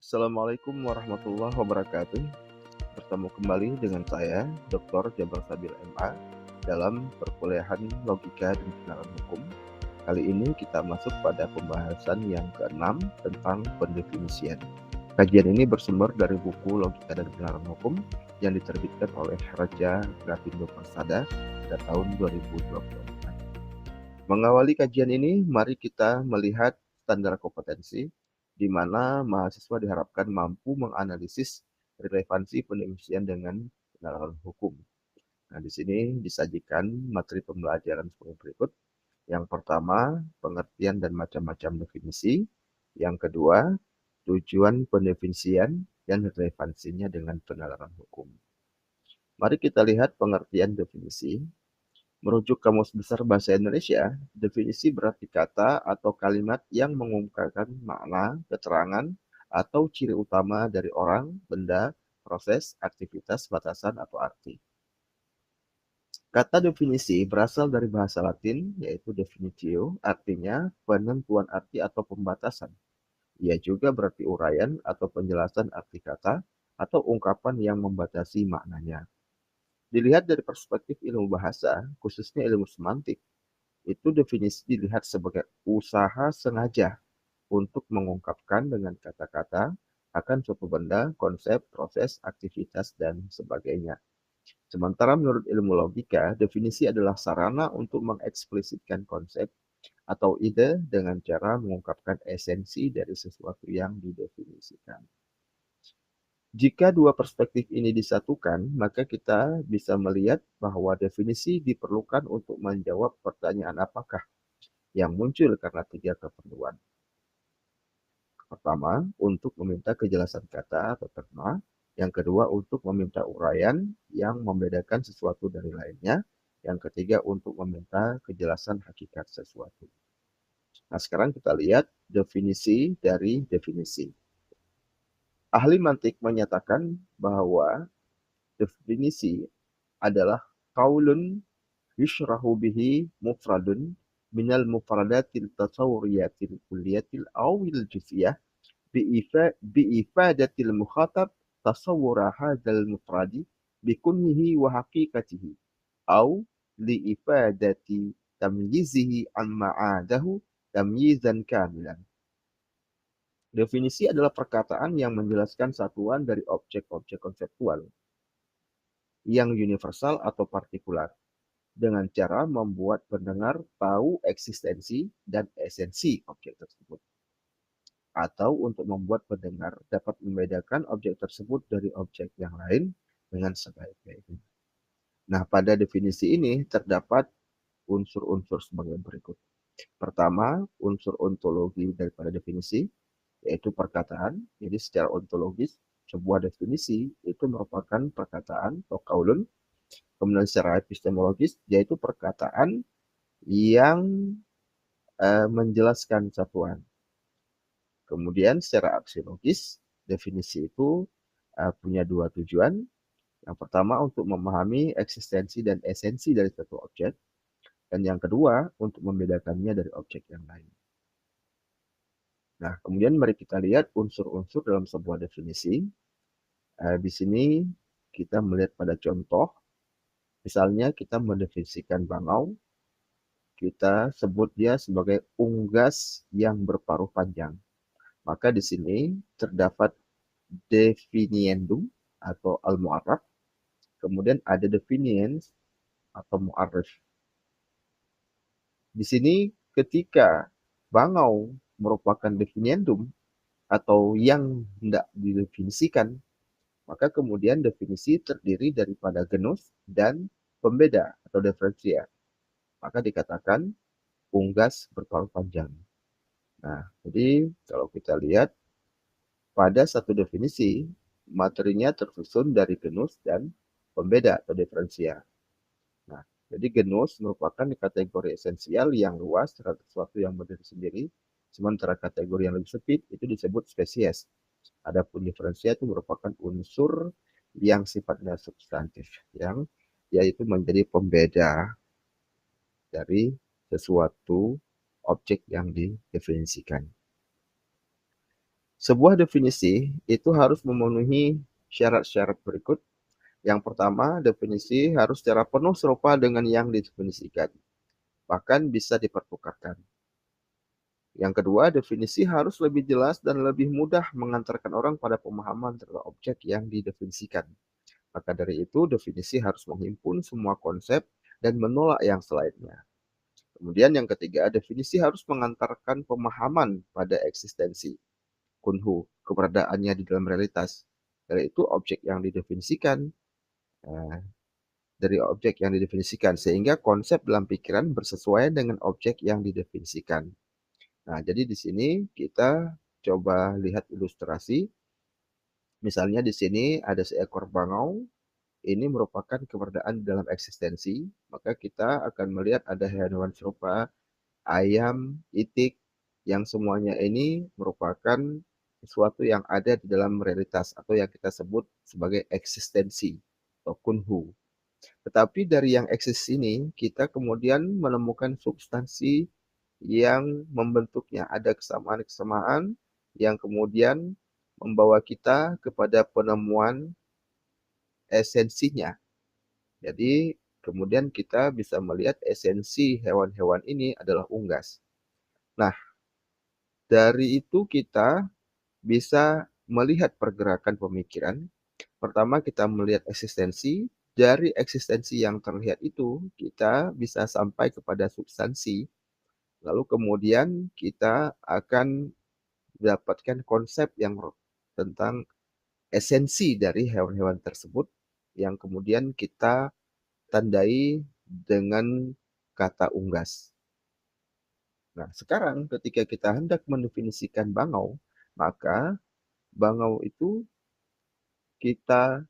Assalamualaikum warahmatullahi wabarakatuh. Bertemu kembali dengan saya, Dr. Jabar Sabil MA, dalam perkuliahan Logika dan Kenalan Hukum. Kali ini kita masuk pada pembahasan yang ke-6 tentang pendefinisian. Kajian ini bersumber dari buku Logika dan Kenalan Hukum yang diterbitkan oleh Raja Gavindo Persada pada tahun 2024. Mengawali kajian ini, mari kita melihat standar kompetensi, di mana mahasiswa diharapkan mampu menganalisis relevansi penelitian dengan penerapan hukum. Nah, di sini disajikan materi pembelajaran sebagai berikut. Yang pertama, pengertian dan macam-macam definisi. Yang kedua, tujuan pendefinisian dan relevansinya dengan penerapan hukum. Mari kita lihat pengertian definisi. Merujuk Kamus Besar Bahasa Indonesia, definisi berarti kata atau kalimat yang mengungkapkan makna, keterangan, atau ciri utama dari orang, benda, proses, aktivitas, batasan, atau arti. Kata definisi berasal dari bahasa Latin, yaitu definitio, artinya penentuan arti atau pembatasan. Ia juga berarti uraian atau penjelasan arti kata, atau ungkapan yang membatasi maknanya. Dilihat dari perspektif ilmu bahasa, khususnya ilmu semantik, itu definisi dilihat sebagai usaha sengaja untuk mengungkapkan dengan kata-kata akan suatu benda, konsep, proses, aktivitas, dan sebagainya. Sementara menurut ilmu logika, definisi adalah sarana untuk mengeksplisitkan konsep atau ide dengan cara mengungkapkan esensi dari sesuatu yang didefinisikan. Jika dua perspektif ini disatukan, maka kita bisa melihat bahwa definisi diperlukan untuk menjawab pertanyaan apakah yang muncul karena tiga keperluan. Pertama, untuk meminta kejelasan kata atau terma. Yang kedua, untuk meminta uraian yang membedakan sesuatu dari lainnya. Yang ketiga, untuk meminta kejelasan hakikat sesuatu. Nah, sekarang kita lihat definisi dari definisi. Ahli mantik menyatakan bahwa definisi adalah qaulun yushrahu bihi mufradun minal mufradatil tasawwuriyatil kulliyatil awil juz'iyah biifadatil mukhatab tasawwura hadzal mufradi bikunnihi wa haqiqatihi au liifadati tamyizihi an ma'adahu tamyizan kamilan. Definisi adalah perkataan yang menjelaskan satuan dari objek-objek konseptual yang universal atau partikular dengan cara membuat pendengar tahu eksistensi dan esensi objek tersebut, atau untuk membuat pendengar dapat membedakan objek tersebut dari objek yang lain dengan sebaik-baiknya. Nah, pada definisi ini terdapat unsur-unsur sebagai berikut. Pertama, unsur ontologi daripada definisi, yaitu perkataan. Jadi secara ontologis, sebuah definisi itu merupakan perkataan atau kaulun. Kemudian secara epistemologis, yaitu perkataan yang menjelaskan satuan. Kemudian secara aksiologis, definisi itu punya dua tujuan. Yang pertama untuk memahami eksistensi dan esensi dari satu objek. Dan yang kedua untuk membedakannya dari objek yang lain. Nah, kemudian mari kita lihat unsur-unsur dalam sebuah definisi. Di sini kita melihat pada contoh. Misalnya kita mendefinisikan bangau. Kita sebut dia sebagai unggas yang berparuh panjang. Maka di sini terdapat definiendum atau al-mu'arraf, kemudian ada definiens atau mu'arrif. Di sini ketika bangau merupakan definiendum atau yang hendak didefinisikan, maka kemudian definisi terdiri daripada genus dan pembeda atau diferensia. Maka dikatakan unggas berparuh panjang. Nah, jadi kalau kita lihat pada satu definisi, materinya tersusun dari genus dan pembeda atau diferensia. Nah, jadi genus merupakan kategori esensial yang luas terhadap sesuatu yang berdiri sendiri, sementara kategori yang lebih sempit itu disebut spesies. Adapun diferensia itu merupakan unsur yang sifatnya substantif, yang yaitu menjadi pembeda dari sesuatu objek yang didefinisikan. Sebuah definisi itu harus memenuhi syarat-syarat berikut. Yang pertama, definisi harus secara penuh serupa dengan yang didefinisikan, bahkan bisa dipertukarkan. Yang kedua, definisi harus lebih jelas dan lebih mudah mengantarkan orang pada pemahaman tentang objek yang didefinisikan. Maka dari itu, definisi harus menghimpun semua konsep dan menolak yang selainnya. Kemudian yang ketiga, definisi harus mengantarkan pemahaman pada eksistensi, kunhu, keberadaannya di dalam realitas. Dari itu objek yang didefinisikan, eh, dari objek yang didefinisikan, sehingga konsep dalam pikiran bersesuaian dengan objek yang didefinisikan. Nah, jadi di sini kita coba lihat ilustrasi. Misalnya di sini ada seekor bangau, ini merupakan keberadaan dalam eksistensi, maka kita akan melihat ada hewan serupa, ayam, itik, yang semuanya ini merupakan sesuatu yang ada di dalam realitas atau yang kita sebut sebagai eksistensi atau kunhu. Tetapi dari yang eksis ini, kita kemudian menemukan substansi yang membentuknya. Ada kesamaan-kesamaan yang kemudian membawa kita kepada penemuan esensinya. Jadi, kemudian kita bisa melihat esensi hewan-hewan ini adalah unggas. Nah, dari itu kita bisa melihat pergerakan pemikiran. Pertama, kita melihat eksistensi. Dari eksistensi yang terlihat itu, kita bisa sampai kepada substansi. Lalu kemudian kita akan mendapatkan konsep yang tentang esensi dari hewan-hewan tersebut yang kemudian kita tandai dengan kata unggas. Nah, sekarang ketika kita hendak mendefinisikan bangau, maka bangau itu kita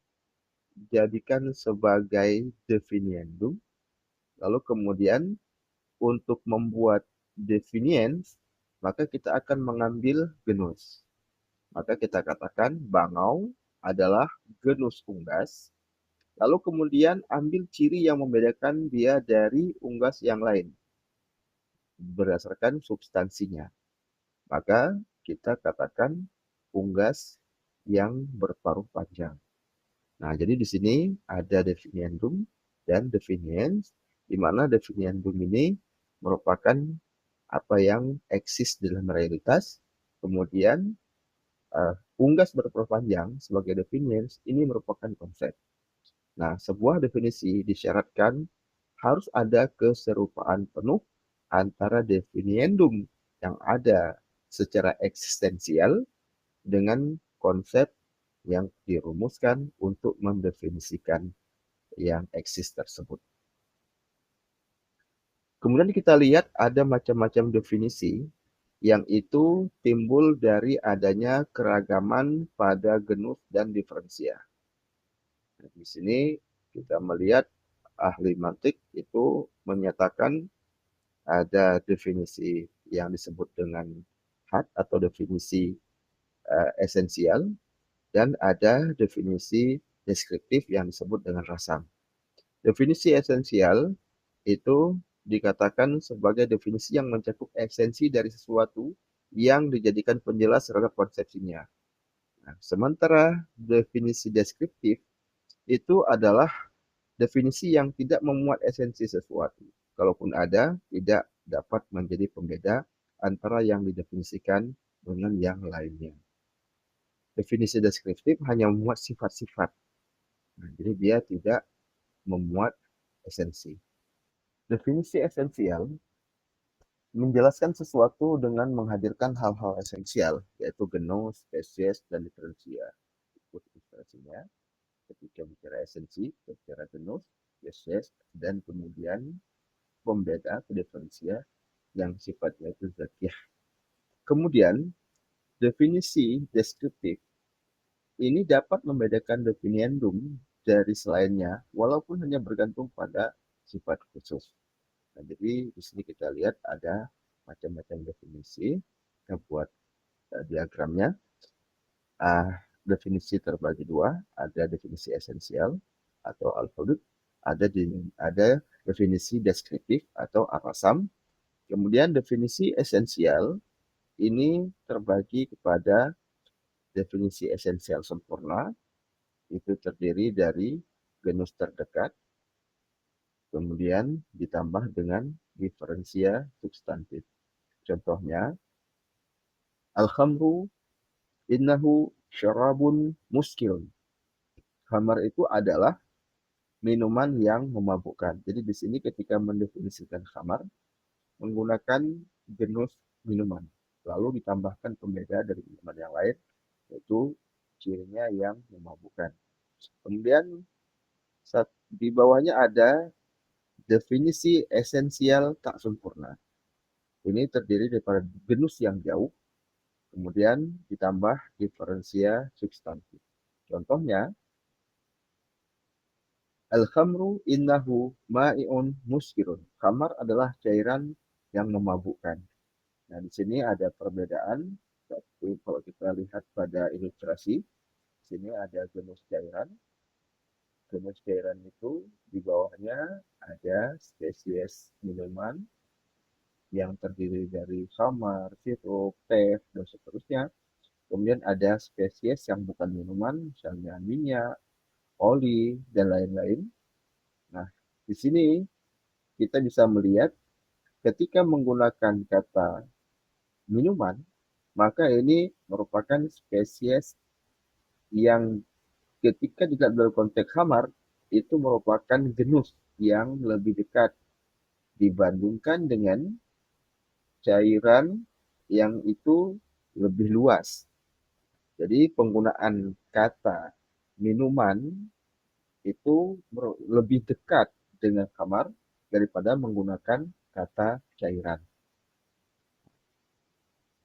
jadikan sebagai definiendum, lalu kemudian untuk membuat definiens, maka kita akan mengambil genus. Maka kita katakan bangau adalah genus unggas, lalu kemudian ambil ciri yang membedakan dia dari unggas yang lain berdasarkan substansinya. Maka kita katakan unggas yang berparuh panjang. Nah, jadi di sini ada definiendum dan definiens, di mana definiendum ini merupakan apa yang eksis dalam realitas. Kemudian unggas berparuh panjang sebagai definiens ini merupakan konsep. Nah, sebuah definisi disyaratkan harus ada keserupaan penuh antara definiendum yang ada secara eksistensial dengan konsep yang dirumuskan untuk mendefinisikan yang eksis tersebut. Kemudian kita lihat ada macam-macam definisi yang itu timbul dari adanya keragaman pada genus dan diferensia. Nah, di sini kita melihat ahli mantik itu menyatakan ada definisi yang disebut dengan had atau definisi esensial, dan ada definisi deskriptif yang disebut dengan rasam. Definisi esensial itu dikatakan sebagai definisi yang mencakup esensi dari sesuatu yang dijadikan penjelas terhadap konsepsinya. Nah, sementara definisi deskriptif itu adalah definisi yang tidak memuat esensi sesuatu. Kalaupun ada, tidak dapat menjadi pembeda antara yang didefinisikan dengan yang lainnya. Definisi deskriptif hanya memuat sifat-sifat. Nah, jadi dia tidak memuat esensi. Definisi esensial menjelaskan sesuatu dengan menghadirkan hal-hal esensial, yaitu genus, spesies, dan diferensia. Ikut ilustrasinya, ketika bicara esensi, bicara genus, spesies, dan kemudian pembeda atau diferensia yang sifatnya itu zatiah. Kemudian, definisi deskriptif ini dapat membedakan definiendum dari selainnya, walaupun hanya bergantung pada sifat khusus. Nah, jadi di sini kita lihat ada macam-macam definisi. Kita buat diagramnya. Definisi terbagi dua, ada definisi esensial atau alfabet, ada definisi deskriptif atau arasam. Kemudian definisi esensial ini terbagi kepada definisi esensial sempurna itu terdiri dari genus terdekat, kemudian ditambah dengan diferensia substantif. Contohnya, al-khamru innahu syarabun muskil. Khamar itu adalah minuman yang memabukkan. Jadi di sini ketika mendefinisikan khamar, menggunakan genus minuman. Lalu ditambahkan pembeda dari minuman yang lain, yaitu cirinya yang memabukkan. Kemudian di bawahnya ada definisi esensial tak sempurna. Ini terdiri daripada genus yang jauh, kemudian ditambah diferensia substantif. Contohnya, al-khamru innahu ma'i'un muskirun. Khamar adalah cairan yang memabukkan. Nah, di sini ada perbedaan. Tapi kalau kita lihat pada ilustrasi, di sini ada genus cairan. Genus cairan itu di bawahnya ada spesies minuman yang terdiri dari khamar, sirup, teh, dan seterusnya. Kemudian ada spesies yang bukan minuman, misalnya minyak, oli, dan lain-lain. Nah, di sini kita bisa melihat ketika menggunakan kata minuman, maka ini merupakan spesies yang ketika tidak dalam konteks khamar, itu merupakan genus yang lebih dekat dibandingkan dengan cairan yang itu lebih luas. Jadi penggunaan kata minuman itu lebih dekat dengan khamar daripada menggunakan kata cairan.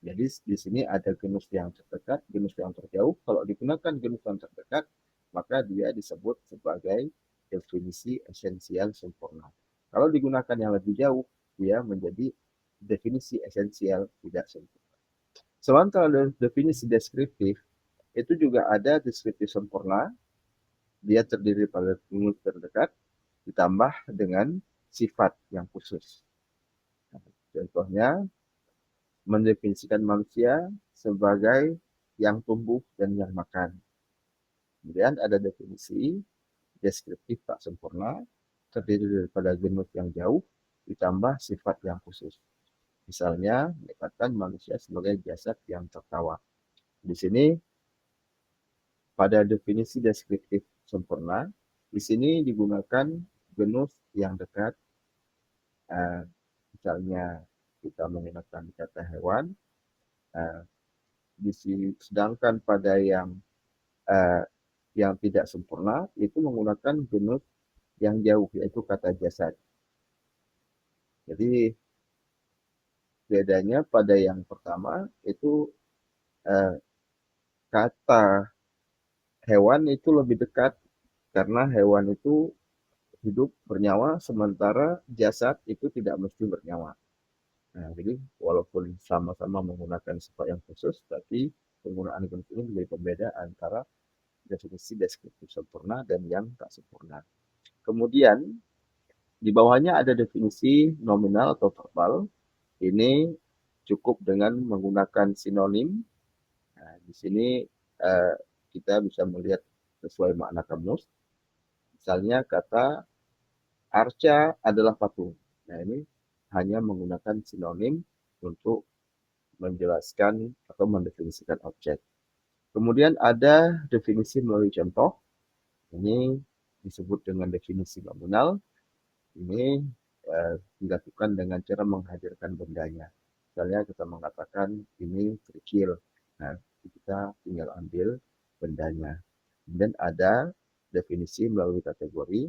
Jadi di sini ada genus yang terdekat, genus yang terjauh. Kalau digunakan genus yang terdekat, maka dia disebut sebagai definisi esensial sempurna. Kalau digunakan yang lebih jauh, dia menjadi definisi esensial tidak sempurna. Sementara definisi deskriptif, itu juga ada deskriptif sempurna, dia terdiri pada genus terdekat, ditambah dengan sifat yang khusus. Contohnya, mendefinisikan manusia sebagai yang tumbuh dan yang makan. Kemudian ada definisi deskriptif tak sempurna, terdiri daripada genus yang jauh, ditambah sifat yang khusus. Misalnya, mendekatkan manusia sebagai jasad yang tertawa. Di sini, pada definisi deskriptif sempurna, di sini digunakan genus yang dekat, uh, misalnya kita menggunakan kata hewan, uh, sedangkan pada uh, yang tidak sempurna itu menggunakan genus yang jauh, yaitu kata jasad. Jadi bedanya pada yang pertama itu uh, kata hewan itu lebih dekat karena hewan itu hidup bernyawa, sementara jasad itu tidak mesti bernyawa. Nah, jadi walaupun sama-sama menggunakan sifat yang khusus, tapi penggunaan genus ini menjadi pembeda antara definisi deskriptif sempurna dan yang tak sempurna. Kemudian di bawahnya ada definisi nominal atau verbal. Ini cukup dengan menggunakan sinonim. Nah, di sini uh, kita bisa melihat sesuai makna kamus. Misalnya kata arca adalah patung. Nah, ini hanya menggunakan sinonim untuk menjelaskan atau mendefinisikan objek. Kemudian ada definisi melalui contoh. Ini disebut dengan definisi nominal. Ini dilakukan dengan cara menghadirkan bendanya. Misalnya kita mengatakan ini kerikil. Nah, kita tinggal ambil bendanya. Kemudian ada definisi melalui kategori.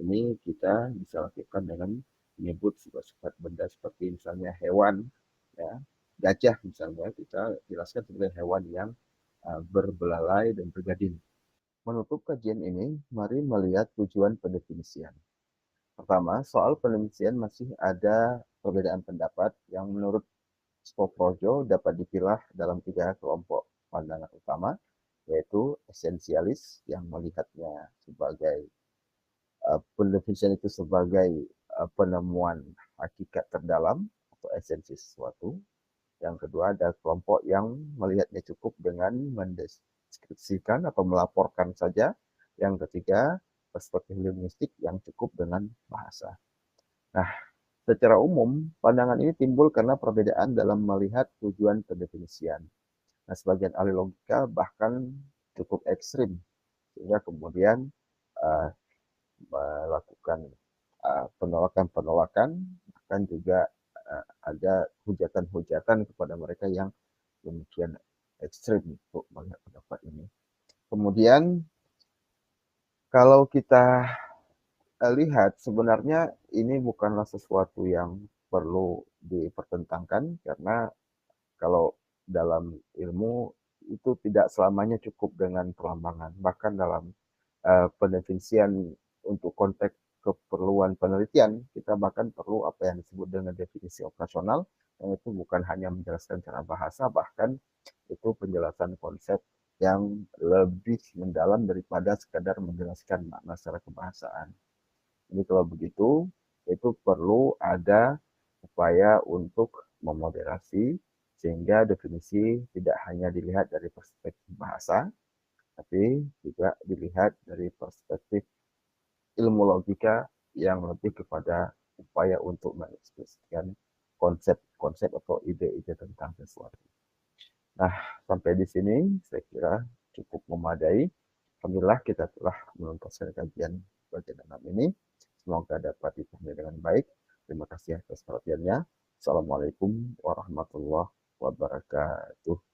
Ini kita bisa lakukan dengan menyebut sifat-sifat benda seperti misalnya hewan, ya, gajah misalnya kita jelaskan sebagai hewan yang berbelalai dan bergading. Menutup kajian ini, mari melihat tujuan pendefinisian. Pertama, soal pendefinisian masih ada perbedaan pendapat yang menurut Skoprojo dapat dipilah dalam 3 kelompok pandangan utama, yaitu esensialis yang melihatnya sebagai pendefinisian itu sebagai penemuan hakikat terdalam atau esensi sesuatu. Yang kedua ada kelompok yang melihatnya cukup dengan mendeskripsikan atau melaporkan saja. Yang ketiga, perspektif linguistik yang cukup dengan bahasa. Nah, secara umum, pandangan ini timbul karena perbedaan dalam melihat tujuan pendefinisian. Nah, sebagian ahli logika bahkan cukup ekstrim, sehingga kemudian uh, melakukan penolakan-penolakan, bahkan juga ada hujatan-hujatan kepada mereka yang demikian ekstrim untuk melihat pendapat ini. Kemudian kalau kita lihat sebenarnya ini bukanlah sesuatu yang perlu dipertentangkan karena kalau dalam ilmu itu tidak selamanya cukup dengan perlambangan. Bahkan dalam pendefinisian untuk konteks keperluan penelitian, kita bahkan perlu apa yang disebut dengan definisi operasional, yang itu bukan hanya menjelaskan cara bahasa, bahkan itu penjelasan konsep yang lebih mendalam daripada sekadar menjelaskan makna secara kebahasaan. Jadi kalau begitu, itu perlu ada upaya untuk memoderasi sehingga definisi tidak hanya dilihat dari perspektif bahasa, tapi juga dilihat dari perspektif ilmu logika yang lebih kepada upaya untuk mengekspresikan konsep-konsep atau ide-ide tentang sesuatu. Nah, sampai di sini saya kira cukup memadai. Alhamdulillah kita telah menuntaskan kajian bagian 6 ini. Semoga dapat dipahami dengan baik. Terima kasih atas perhatiannya. Assalamualaikum warahmatullahi wabarakatuh.